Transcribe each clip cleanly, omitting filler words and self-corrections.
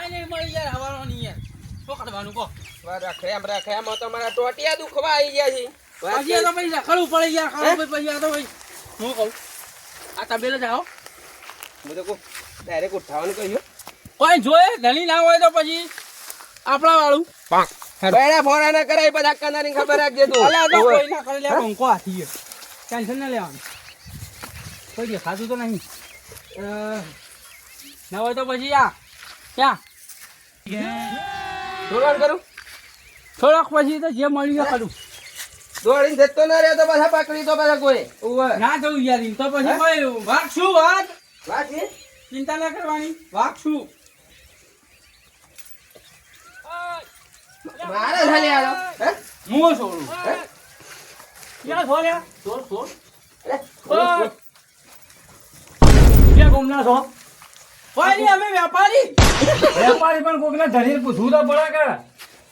કોઈ નહીં મળી યાર હવાનો નહીં યાર શું કરવાનું કહો રખેમ તો મારા ટોટિયા દુખવા આવી ગયા છે પછી તો પછી રખડવું પડે યાર ખાવું પછી આ તો ભાઈ હું કહું આ તબેલે જાઓ હું તો કહું ડાયરેક્ટ ઉઠાવવાનું કહ્યું કોઈ જોયે ધણી ના હોય તો પછી આપણા વાળું બૈરા ફોરા ના કરાય બધા કનાની ખબર રાખજે તું અલા તો કોઈ ના કરી લે બંકો હાથી ટેન્શન ના લેવાનું કોઈ દેખાતું તો નહીં ના હોય તો પછી આ ક્યાં દોડ કરું થોડાક પછી તો જે મળ્યું કરું દોડીને જતો ના રહ્યો તો પાછા પકડી તો પાછા કોઈ ના જવું યાર તો પછી કોઈ વાઘ શું વાત વાત છે ચિંતા ના કરવાની વાઘ શું મારે ખાલી આલો હે હું છોડું ક્યાં છોડ્યા છોડ ક્યાં ગુમના છો કોઈ નહીં અમે વેપારી વેપારી પણ કોકને ધરીને પૂછવું તો પડે કે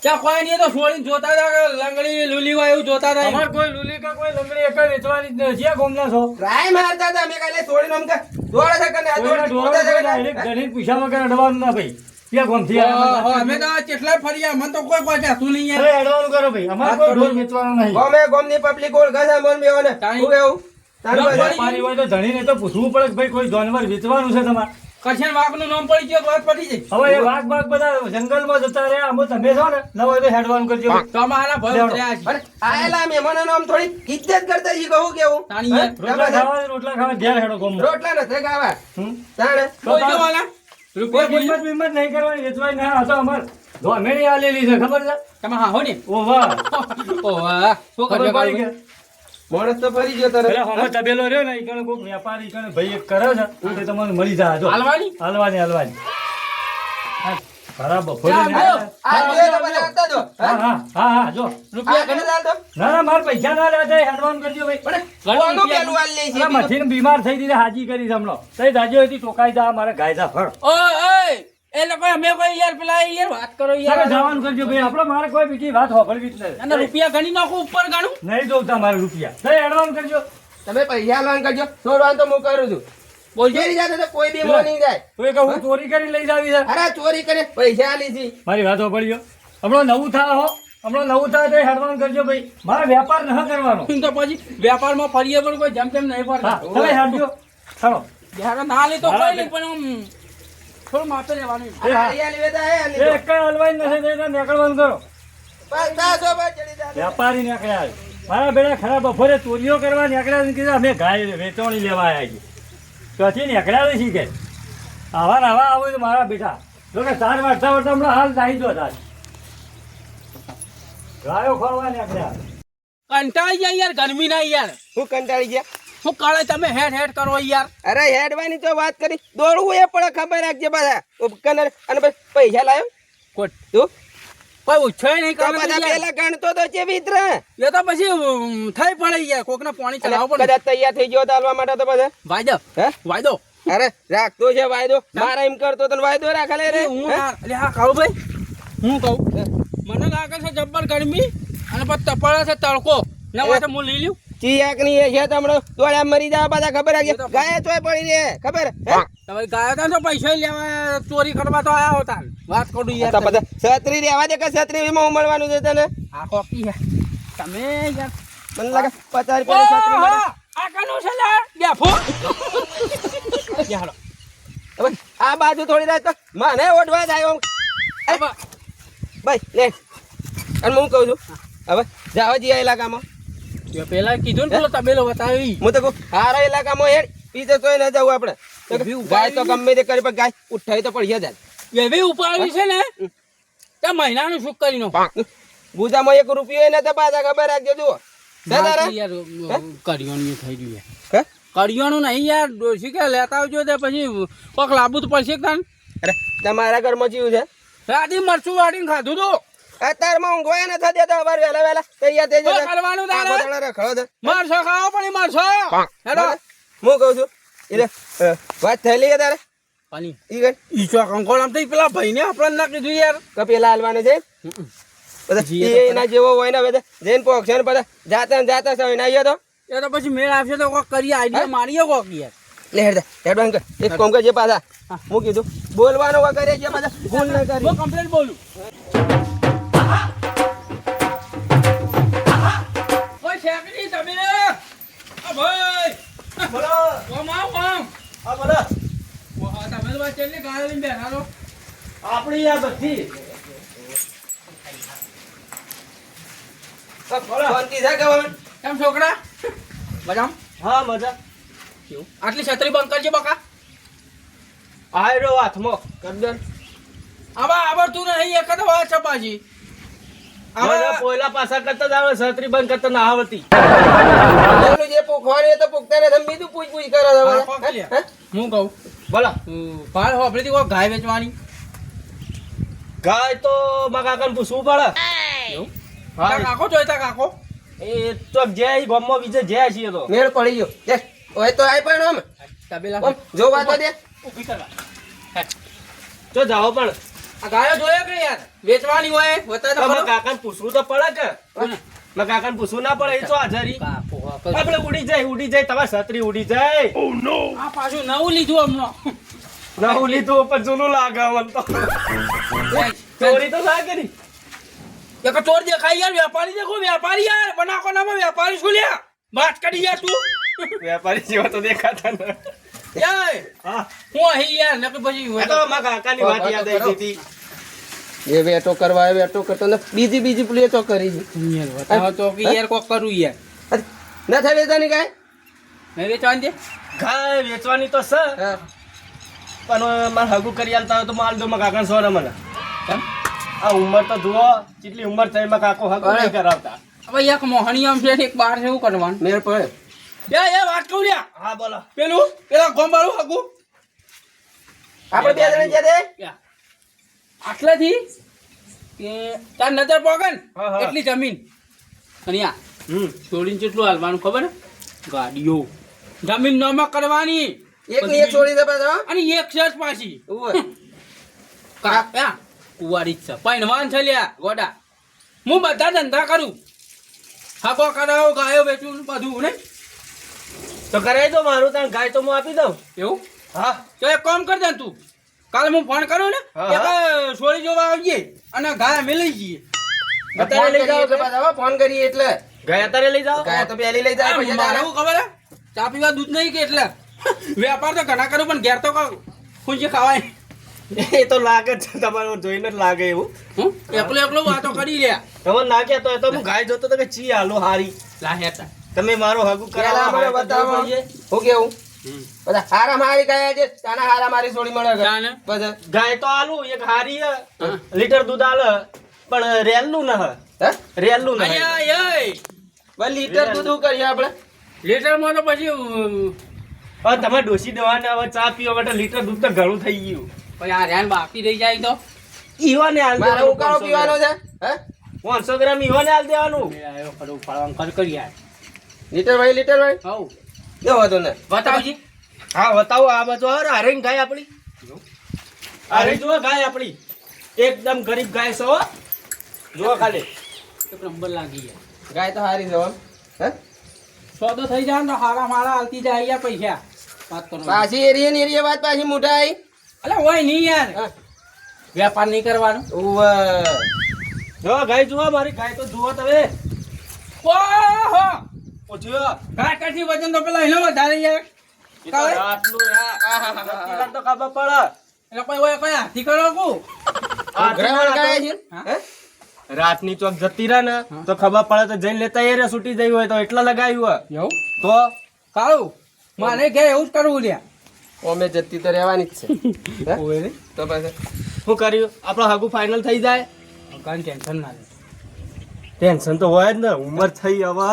ત્યાં કોઈ નહીં તો છોડીને જોતા હતા લંગડી લુલી હોય એવું જોતા હતા અમાર કોઈ લુલી કે કોઈ લંગડી એક વેચવાની જ નથી ક્યાં ગુમના છો રાય મારતા હતા અમે કાલે છોડીને અમ કે દોડે છે કને કોઈને ઢોળા છે ડાયરેક્ટ ધરીને પૂછ્યા વગર અડવાનું ના ભાઈ ક્યાં ગોમથી અમે તો કેટલાય ફર્યા મને તો કોઈ પહોંચ્યા નહીં અરે અડવાનું કરો ભાઈ અમાર કોઈ ઢોર વેચવાનું નહીં ગોમે ગોમની પબ્લિક ઓળ ગસા મોન બેઓને તાણી. હું કેવું તારું ના, બધા વેપારી હોય તો ધણીને તો પૂછવું પડે કે ભાઈ કોઈ જાનવર વેચવાનું છે તમારે કરશન વાઘ નું નામ પડી ગયું તો વાત પડી જાય હવે એ વાઘ બાઘ બધા જંગલમાં જતા રહ્યા આમ તમે છો ને ન હોય તો હેડવાનું કરજો તો અમારા ભય રહ્યા છે અરે આયેલા મહેમાનોનો આમ થોડી ઇજ્જત કરતા ઈ કહું કેવું તાણી યાર. રોટલા ખાવા ધ્યાન હેડો ગોમમાં રોટલા નથી ગાવા હમ? તાણે કોઈ જવાના કોઈ રૂપિયા બોલી કિંમત બિંમત નહીં કરવાની વેચવાની ના આ તો અમાર ધોમેણી આલેલી છે ખબર છે તમે હા હો ને ઓ વાહ ઓ વાહ શું ખબર કરજો પડી કે માણસ તો ફરી ગયો તને પેલા હોમે તબેલો રહ્યો ને ઈ કણે કોક વેપારી કણે ભાઈ એક કરે છે તે તમને મળી જાય જો હાલવાની હાલવાની હા, ખરાબ બપોરે જા, ને ગયો. આ જોયે તો બધા હતા જો હા જો રૂપિયા આ ગણી દાલ તો ના ના માર પૈસા ના લેતા હેડવાનું કરજો ભાઈ પણ ગણો કોનો રૂપિયા પેલું આલ લે છે અરે મથીને બીમાર થઈ દીધે હાજી કરી છે હમણાં તઈ દાજો હતી ટોકાઈ જા મારે ગાય જા ફળ ઓય એ લોકો અમે કોઈ યાર પેલા યાર વાત કરો તમે યાર જવાનું કરજો ભાઈ આપણે મારે કોઈ બીજી વાત હોભળવી જ અને નથી રૂપિયા ગણી નાખો ઉપર ગણું નહીં જોતા મારે રૂપિયા તઈ હેડવાનું કરજો તમે પૈસા આલવાનું કરજો છોડવાનું તો હું કરું છું બોલજો કેરી જાતે તો કોઈ બી મોં નહીં જાય તો એ કહું ચોરી કરી લઈ જાવી છે અરે ચોરી કરે પૈસા આલી છે મારી વાત હોભળ્યો હમણાં નવું થાય હો હમણાં નવું થાય તો હેડવાનું કરજો ભાઈ મારે વેપાર ન કરવાનો તો પછી વેપારમાં ફરીએ પણ કોઈ જેમ તેમ નહીં હા ફરતા તમે હેડજો ચાલો જ્યારે ના લે તો હા, કોઈ નહીં પણ આમ થોડું માપે લેવાનું એ હા. આ આલી વેતા હે એ આલી એક કઈ હલવાઈ નથી દેતા નીકળવાનું કરો બસ 10 ચડી જાય વેપારી નીકળ્યા છે. મારા બેડા ખરાબ બપોરે ચોરીઓ કરવા નીકળ્યા ને કીધું અમે ગાય વેચવણી લેવા આવ્યા છીએ ત્યાંથી નીકળ્યા નથી કે આવા ને આવા આવું તો મારા બેટા જો કે 4 વાગતા વાગતા હમણાં હાલ નાહી દો તાર ગાયો ખોરવા નીકળ્યા કંટાળી જાય યાર ગરમી ના યાર હું કંટાળી ગયા શું કાળે તમે હેડ હેડ કરો યાર અરે હેડવાની તો વાત કરી દોડવું એ પણ ખબર રાખજે બધા ઉપકરણ અને પછી પૈસા લાયો કોટ તું કોઈ ઉછાય નહીં તો કરે બધા પેલા ગણતો તો છે મિત્ર એ તો પછી થઈ પડે યાર કોકને પાણી ચલાવવું પડે કદાચ તૈયાર થઈ ગયો તો હાલવા માટે તો બધા વાયદો હે વાયદો અરે રાખતો છે વાયદો મારા એમ કરતો તો વાયદો રાખે લે રે હું હા કાળુ ભાઈ હું કહું મને લાગે છે જબ્બર ગરમી અને પછી તપાડા છે તડકો ના માટે હું લઈ લ્યું ચિયાક ની એ છે તમને દોડ્યા મરી જાવ બધા ખબર રાખજે ગાય તોય પડી રે ખબર હે તમે ગયા હતા તો પૈસા લેવા ચોરી કરવા તો આયા હતા વાત કરું તો યાર બધા છત્રી રેવા દે કે છત્રી માં ઉમરવાનું છે તને આ કોકી હે તમે યાર મને લાગે 50 રૂપિયા છત્રી મળે આ કનું છે લે બેફો યાર હવે આ બાજુ થોડી રાત તો મને ઓઢવા જાય આમ હવે ભાઈ લે અને હું કહું છું હવે જાવ જીયા ઇલાકામાં તે પેલા કીધું ને પેલો તબેલો બતાવી હું તો કહું હારા ઇલાકામાં હેડ પીછે તોય ન જવું આપણે તો કે ગાય તો ગમે તે કરી પણ ગાય ઉઠાવી તો પડી જાય એવી ઉપાડી છે ને તે મહિનાનું શું કરી નો ગુજામાં 1 રૂપિયો એને તો પાછા ખબર રાખજો જુઓ દાદા યાર કરિયાણું થઈ ગયું હે કરિયાણું નહીં યાર ડોસી કે લેતા આવજો તે પછી કોક લાવવું તો પડશે કે તાન અરે તમારા ઘરમાં જીવ છે રાતી મરચું વાટીને ખાધું તું અત્યારમાં ઊંઘવાય ન થતી તો અવાર વહેલા વહેલા તૈયાર થઈ શું જશે કરવાનું તારે? આખો દાડો રખડો છે. મારશો ખાવો પડી મારશો હેડો હું કહું છું એટલે વાત થયેલી કે તારે પાણી ઈ ગઈ ઈચો કંકોળ આમ તો પેલા ભાઈને આપણને ના કીધું યાર કપેલા હાલવાને છે બધા જીએ તો એના જેવો હોય ને બધા જૈન પોક્ષ ને બધા જાતા ને જાતા સવાય ના તો એ તો પછી મેળ આવશે તો કોક કરી આઈડિયા મારીએ કોક યાર લે હેડ હેડ એક કામ કરજે પાછા હું કીધું બોલવાનો વગર છે પાછા ભૂલ ન કરી હું કમ્પ્લેટ બોલું ઓય શેકડી તમે આ ભાઈ બોલો કોમ આવ કોમ હા બોલો ઓહા તમે તો ચેલી ગાળ લઈને બેઠા છો આપણી આ બધી શાંતિ છે કે હવે? કેમ છોકરા મજામ હા મજા આટલી છત્રી બંધ કરજે બકા આયરો હાથમાં કરદન આવા આવડતું નહીં એક જ વાત છપાજી મને પોયલા પાછા કરતા જ આવે છત્રી બંધ કરતા ના આવડતી પેલું જે પૂછવાનું એ તો પૂછતા નથી બીજું પૂછ કરે છે હવે. હું કહું બોલો ભાઈ હોપડી થી કોઈ ગાય વેચવાની ગાય તો મારા કાકાને પૂછવું પડે એવું હા. તાર કાકો જોઈતા કાકો એ તો જય ગામમાં બીજે જય છીએ તો મેળ પડી ગયો લે ઓય તો આય પણ આમ તબેલા જોવા તો દે ઊભી કરવા જો જાઓ પણ આ ગાયો જોયો કે યાર વેચવાની હોય હોતા તો મારા ખરો. કાકાને પૂછવું તો પડે કે કોને? મારા કાકાને પૂછવું ના પડે એ તો હાજરી કાકો, કાકો. આપણે ઉડી જાય તમારી છત્રી ઉડી જાય આ પાછું નવું લીધું હમણાં નવું લીધું પણ જૂનું લાગે મને તો ચોરી તો ના કરી એક ચોર દેખાય યાર વેપારી દેખો વેપારી યાર બનાકો નામાં વેપારી શું લ્યા વાત કરી યાર તું વેપારી જેવા તો દેખાતા ને યાર હા હું અહીં યાર નકર પછી આ તો મારા કાકાની વાત યાદ આવી હતી એ વેટો કરવા એ વેટો કરતો ને બીજી પ્લેટો કરી છે બતાવો તો કે યાર કોક કરું યાર અરે, ના થાય વેચાની કાંઈ નહીં વેચવાની દે ગાય વેચવાની તો છે હા પણ મારે હગું કરી આલતા હોય તો માલ દો મારા કાકાને સોરે મને કેમ આ ઉંમર તો જુઓ કેટલી ઉંમર થઈ મારા કાકો હગું નહીં કરાવતા હવે એક મોહણી આમ છે ને એક બહાર છે એવું કરવાનું મેળ પડે એ વાત કહું લ્યા હા બોલો પેલા ગોમવાળું હગું આપણે બે જણ જ્યાં દે આટલાથી કે તાર નજર પોગે ને હા, હા. એટલી જમીન અને આ હમ છોડીને કેટલું હાલવાનું ખબર હે? ગાડીઓ જમીન નમક કરવાની એક છોડી દે પાછા હો. અને એક શર્ટ પાછી ઉવ્વ. કાપ્યા કુવારી જ છે પૈણવાન છે લ્યા ગોડા હું બધા ધંધા કરું હાકો કરાવો ગાયો વેચું બધું ને તો કરાવી દો મારું ત્યાં ગાય તો હું આપી દઉં એવું હા તો એક કામ કર દે તું કાલે હું ફોન કરું ને હા, એક છોડી જોવા આવજે અને ગાય અમે લઈ જઈએ અત્યારે લઈ જાઓ એટલે પાછા હો, ફોન કરીએ એટલે ગાય અત્યારે લઈ જાઓ ગાય તો પહેલી લઈ જાય પછી મારે દાડા. શું ખબર હે ચા પીવા દૂધ નહીં કે એટલે વેપાર તો ઘણા કરું પણ ઘેર તો ખુશી ખાવાય એ તો લાગે જ છે તમારે જોઈને જ લાગે એવું હું એકલો વાતો કરી રહ્યા તમે ના કહેતો હોય તો હું ગાય જોતો તો કે ચી હાલો હારી લાહેતા તમે મારો હગું પેલા મને કરાવો બતાવો હું કેવું બધા હારા મારી ગાય છે તાના હારા મારી છોડી મળે છે. તાને? બધા ગાય તો આલું એક હારી હે. લીટર દૂધ આલે પણ રેલનું ન હે હે રેલનું ન હે. અહીંયા એય બસ લીટર દૂધ શું કરીએ આપણે લેટરમાં તો પછી હવે તમે ડોસી દેવાને હવે ચા પીવા માટે લીટર દૂધ તો ઘણું થઈ ગયું પછી આ રેન બાકી રહી જાય તો ઈવાને હાલ મારે દેવાનું ઉકાળો 500 પીવાનો ગ્રામ. છે હે 500 ગ્રામ ઈવાને હાલ દેવાનું આવ્યો ખડું ફાળવાનું કર કરી યાર લીટર ભાઈ હવ દેવો તો ને બતાવજી હા બતાવો આ બાજુ હારે ગાય આપણી અરે જુઓ ગાય આપણી એકદમ ગરીબ ગાય છે હો જુઓ ખાલી એક નંબર લાગી યાર ગાય તો હારી છે હો. હે સોદો થઈ જાય ને તો હારા મારા હાલતી જાય યાર પૈસા વાત કરો પાછી એરિયા ને એરિયા વાત પાછી મોટા આવી અલે હોય નહીં યાર હા. વેપાર નહીં કરવાનો ઉવ્વ. જો ગાય જુઓ મારી ગાય તો જુઓ તમે ઓહો ઓ જુઓ કાકાથી વજન તો પેલા એનો વધારે યાર એ તો રાતનું આ તો ખબર પડે એટલે કોઈ હોય કોઈ હાથી કરો કુ ઉઘરાવણ ગાય છે હા? હે રાતની ચોક જતી રહે ને તો ખબર પડે તો જઈને લેતા એ રે છૂટી જઈ હોય તો એટલા લગાવ્યું હોય એવું તો કાળું મારે ઘેર એવું જ કરવું લ્યા ઓમે જતી તો રહેવાની જ છે હે? ઓવે રે તો પછી શું કર્યું આપણો હગું ફાઇનલ થઈ જાય કાંઈ ટેન્શન ના લે ટેન્શન તો હોય જ ને ઉંમર થઈ હવે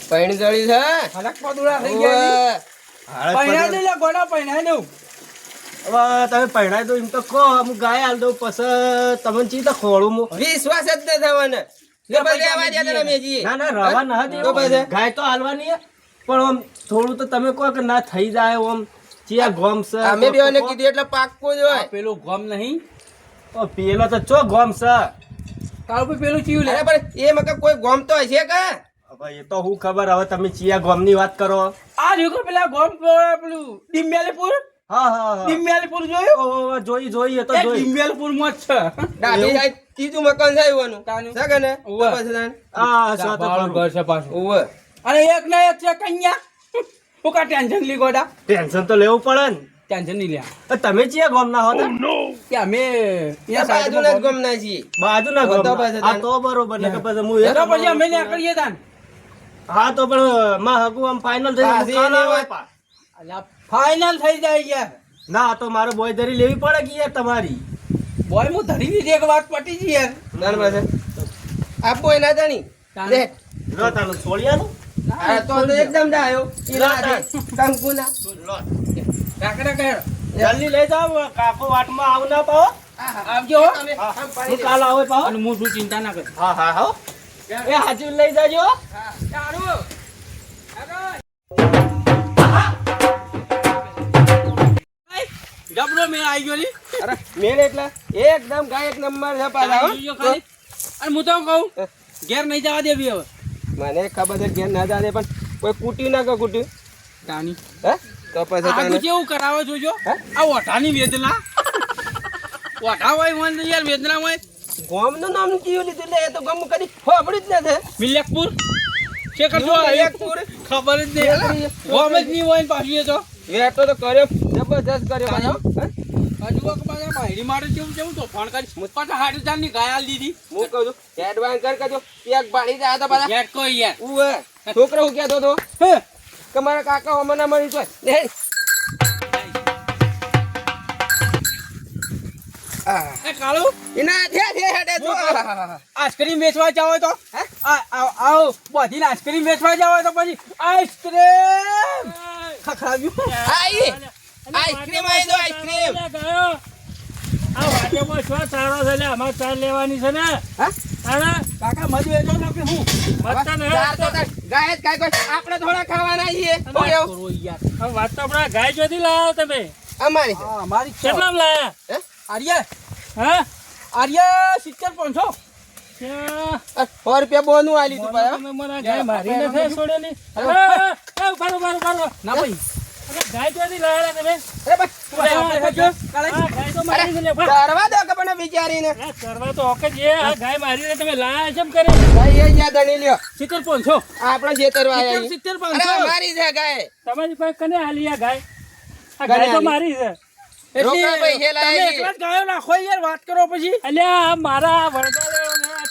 પૈણી જળી છે હલક પદુડા થઈ ગયા હાલે પૈણા પગે. દે લે ગોડા પૈણા દઉં હવે તમે પહેણાઈ દો એમ તો કહો હું ગાય હાલ દઉં પછી તમને ચી તો ખોળું હું વિશ્વાસ જ ન થવાનો લે પછી આવા દે તને મેજી ના ના રવા ના તો દેવો પછી? ગાય તો હાલવાની હે. પણ આમ થોડું તો તમે કહો કે ના થઈ જાય આમ ચિયા ગોમ છે અમે બેઓને કીધું એટલે પાક્કો જ હોય પેલું ગમ નહીં તો પેલો તો ચો ગોમ છે કાળું ભાઈ પેલું ચીયું લે અરે પણ એ મકા કોઈ ગોમતો હશે કે હવે એ તો હું ખબર હવે તમે ચિયા ગામની વાત કરો. આ જોકો પેલા ગોમ પેલું ડિમ્યાલીપુર હા હા હા ડિમ્યાલીપુર જોયું ઓહો, જોઈ એ તો એ જોઈ. ડિમ્યાલીપુર માં જ છે દાઢી જાય ત્રીજું મકાન છે એવાનું. તાનું. છે કે ને? ઉવ્વ. તો પછી તાન. હા સાચું ભાડું ખરું. ઘર છે પાછું ઉવ્વ. અને એક ને એક છે કન્યા હું કા ટેન્શન લી ગોડા ટેન્શન તો લેવું પડે ને. ટેન્શન નહીં લ્યા તો તમે ચિયા ગામના હો તો? કે અમે આ બાજુના જ ગામના છીએ. બાજુના તો ગામના. પછી હા તો બરોબર ને કે પછી હું એ તો પછી અમે નીકળીએ તાન હા તો પણ માં હગુ આમ ફાઇનલ થઈ પાછી કાલ એની આવે વાત. પા. અલ્યા ફાઇનલ થઈ જાય યાર ના તો મારે બોય ધરી લેવી પડે કે યાર તમારી. બોય હું ધરી દીધી એક વાત પટી ગઈ યાર તાન પછી. આપો એના તાણી. તાન. લે. રતાનું સોળિયાનું આ તો એકદમ જાયો. ઈ રાતે. કંકુના. કાકડા કર જલ્દી લઈ જાઓ કાકો વાટમાં આવ ના પાવો. આવજો હો. તમે હા. આમ હું પાડી દે. કાલ આવે પાવો. અને હું શું ચિંતા ના કર હા હા હા એ હાજર લઈ જાજો. સારું જબરો મેં આવી ગયો લી અરે મેળ એટલે એકદમ ગાય એક નંબર છે પાછા હો. જોજો ખાલી. અને હું તો કહું ઘેર નહીં જવા દેવી હવે મને ખબર છે ઘેર ના જાને પણ કોઈ કૂટ્યું ના કે કૂટ્યું તાની હે તો પછી આગું તને કેવું કરાવે જોજો હે? આ ઓઢાની વેદના ઓઢા હોય મને યાર વેદના હોય ગામનું નામ કયું લીધું લે એ તો ગામ કદી ખબરું જ નથી. મિલ્યાકપુર છે કરજો મિલ્યાકપુર. ખબર જ નહીં ગોમ જ નહીં હોય ને પાછું એ તો વેટો તો કર્યો જબરજસ્ત કર્યો પાછો હે? હજુ વખત પાછા માહિતી માટે કેવું કેવું તો ફોન કરી પાછા 6000 ની ગાય આલી દીધી હું કહું છું એડવાન્સ કર કરજો પેક ભાડી જાય તો પાછા યાર કોઈ યાર ઉવે છોકરો હું કહેતો હતો હે કે મારા કાકા અમને મળી તો લે એ કાળુ એના થે હેડે જો આઈસ્ક્રીમ વેચવા જાવ તો હે? આવો બધી આઈસ્ક્રીમ વેચવા જાવ તો પછી આઈસ્ક્રીમ ખખડાવ્યું આઈ આઈસ્ક્રીમ આઈ દો આઈસ્ક્રીમ આ વાટેમાં શું તારો છે લે અમારે ચાર લેવાની છે ને હા તારા કાકા મજ વેચો તો કે હું વાતતા ને ચાર તો તાર ગાય જ કાંઈ કોઈ આપણે થોડા ખાવાના છીએ શું કેવું? કરો યાર હવે વાત તો આપણા ગાય જોતી લાવો તમે અમારી છે. હા મારી છે કેટલામ લાયા હે? આર્ય હા આર્ય 70 500 ત્યાં આ 100 રૂપિયા બોનું આલી તું પાછો તમે મને ગાય મારી નથી છોડેલી બારો ના ભાઈ ગાય જોતી લાયા તમે અરે બસ આ ગાય તો મારી છે લે ભાઈ. કરવા દો કે મને વિચારીને આ કરવા તો હોક જ છે. આ ગાય મારીને તમે લાયા કેમ કરે ભાઈ એ યાદ અણી લ્યો 70 500 આપણે જેતરવા આયા 70 અરે 500 મારી છે ગાય તમારી પાસે કને આલી આ ગાય આ ગાય તો આલી? મારી છે રોકડા પૈસે તમે લાયા એકલા જ ગાયો નાખો યાર વાત કરો પછી અલ્યા આ મારા વરગાલે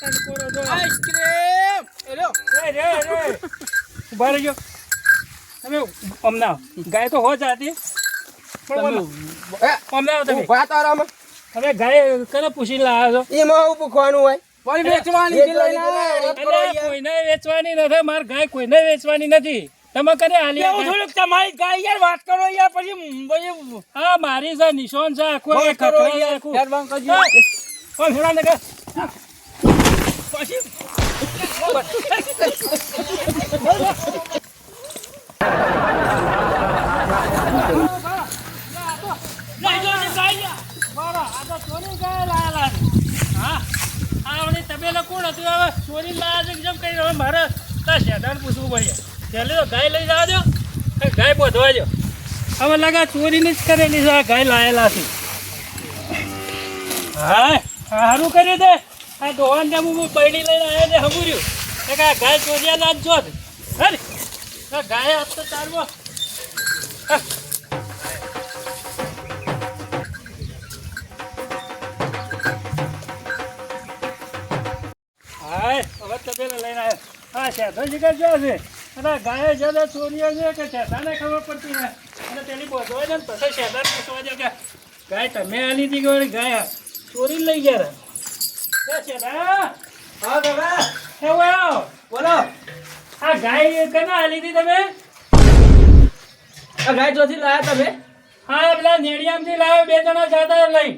તનકોરો જો આઈસ્ક્રીમ એલો રે ઉભા રહેજો તમે અમના ગાય તો હો જાતી પણ અમના તમે ઉભા તો રમ હવે ગાય કને પૂછીને લાવ્યા છો એમાં હું પૂછવાનું હોય પણ વેચવાની છે લઈને અલ્યા કોઈને વેચવાની નથી માર ગાય કોઈને વેચવાની નથી તમે કને આલી આ એવું ગાય? થોડુંક તમારી ગાય યાર વાત કરો યાર પછી હા મારી છે નિશાન છે આખું વાત કરો ખખડાવી યાર આખું. યાર બંધ કરજો હા. ઓય હેડા ને પછી ચોરી લાયા છે કેમ કરી હવે મારે તાર શેઠાને પૂછવું પડે પહેલે તો ગાય લઈ જવા દો ગાય બોધવા દો હવે લાગે ચોરીની જ કરેલી છે આ ગાય લાયેલા છે હા સારું કરી દે આ દોવાન ને હું બૈડી લઈને આવ્યો ને હમુર્યું કે આ ગાય ચોર્યા ના જ જોત હે આ ગાય આજ તો ચાલવો હાય હવે તબેલે લઈને આવ્યો હા શેઠો શિકાર જો છે અને ગાય જ્યાં ચોરીઓ છે કે શેઠાને ખબર પડતી ને અને પેલી બોધવા છે ને પછી શેઠાને પૂછવા દે કે ગાય તમે આલી હતી કે ગાય ચોરી લઈ ગયા રે શેઠા હા કાકા એવું આવો બોલો આ ગાય કના આલી હતી તમે આ ગાય ચોથી લાયા તમે હા પેલા નેડિયામથી લાવ્યો બે જણા જાતા લઈ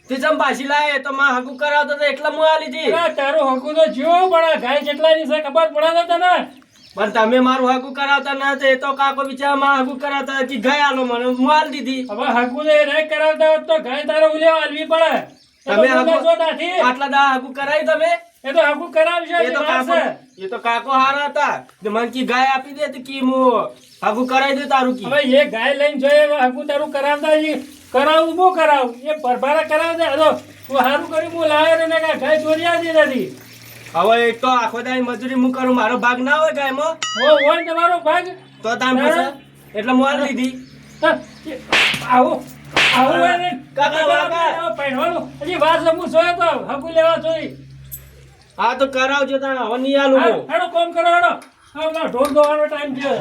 તે ચમ પાછી લાય તો માં હગુ કરાવતો તો એટલે હું આલી હતી. અરે તારું હકુ તો જીવો પણ આ ગાય જેટલાની છે ખબર પડે છે તને પણ તમે મારું હગુ કરાવતા ના તો એ તો કાકો બિચારા માં હગુ કરાવતા કે ગયા આલો મને હું આલી દીધી. હવે હકુ ને નહીં કરાવતા હોત તો ગાય તારે ઉલ્યા આલવી પડે તમે બોલ્યા છો ત્યાંથી? આટલા દા હાગુ કરાવી તમે એ તો હગું કરાવશે એ તો એની વાત છે. કાકો હારા હતા તે મને કી ગાય આપી દે તો કી હું હાગુ કરાવી દઉં તારું કી હવે એ ગાય લઈને જોઈએ હગું તારું કરાવતા છે. કરાવું હું કરાવું એ પરભારા કરાવતા તો તું સારું કર્યું હું લાવ્યો ને કાંઈ ગાય ચોરી આવતી નથી. હવે એક તો આખો દાડી મજૂરી હું કરું મારો ભાગ ના હોય ગાયમાં હોય તમારો ભાગ. તો તામ પછી એટલે હું આલી લીધી હા, આવું આવું હોય ને કાકા, કાકા. આવું પહેરવાનું. હજી વાત સમું જોયો તો હગું લેવા જોઈ. હા તો કરાવજો તાણ હવે નહીં આલું હા, હું હેડો કોમ કરો હેડો. હા, ઢોર દોવાનો ટાઈમ છે.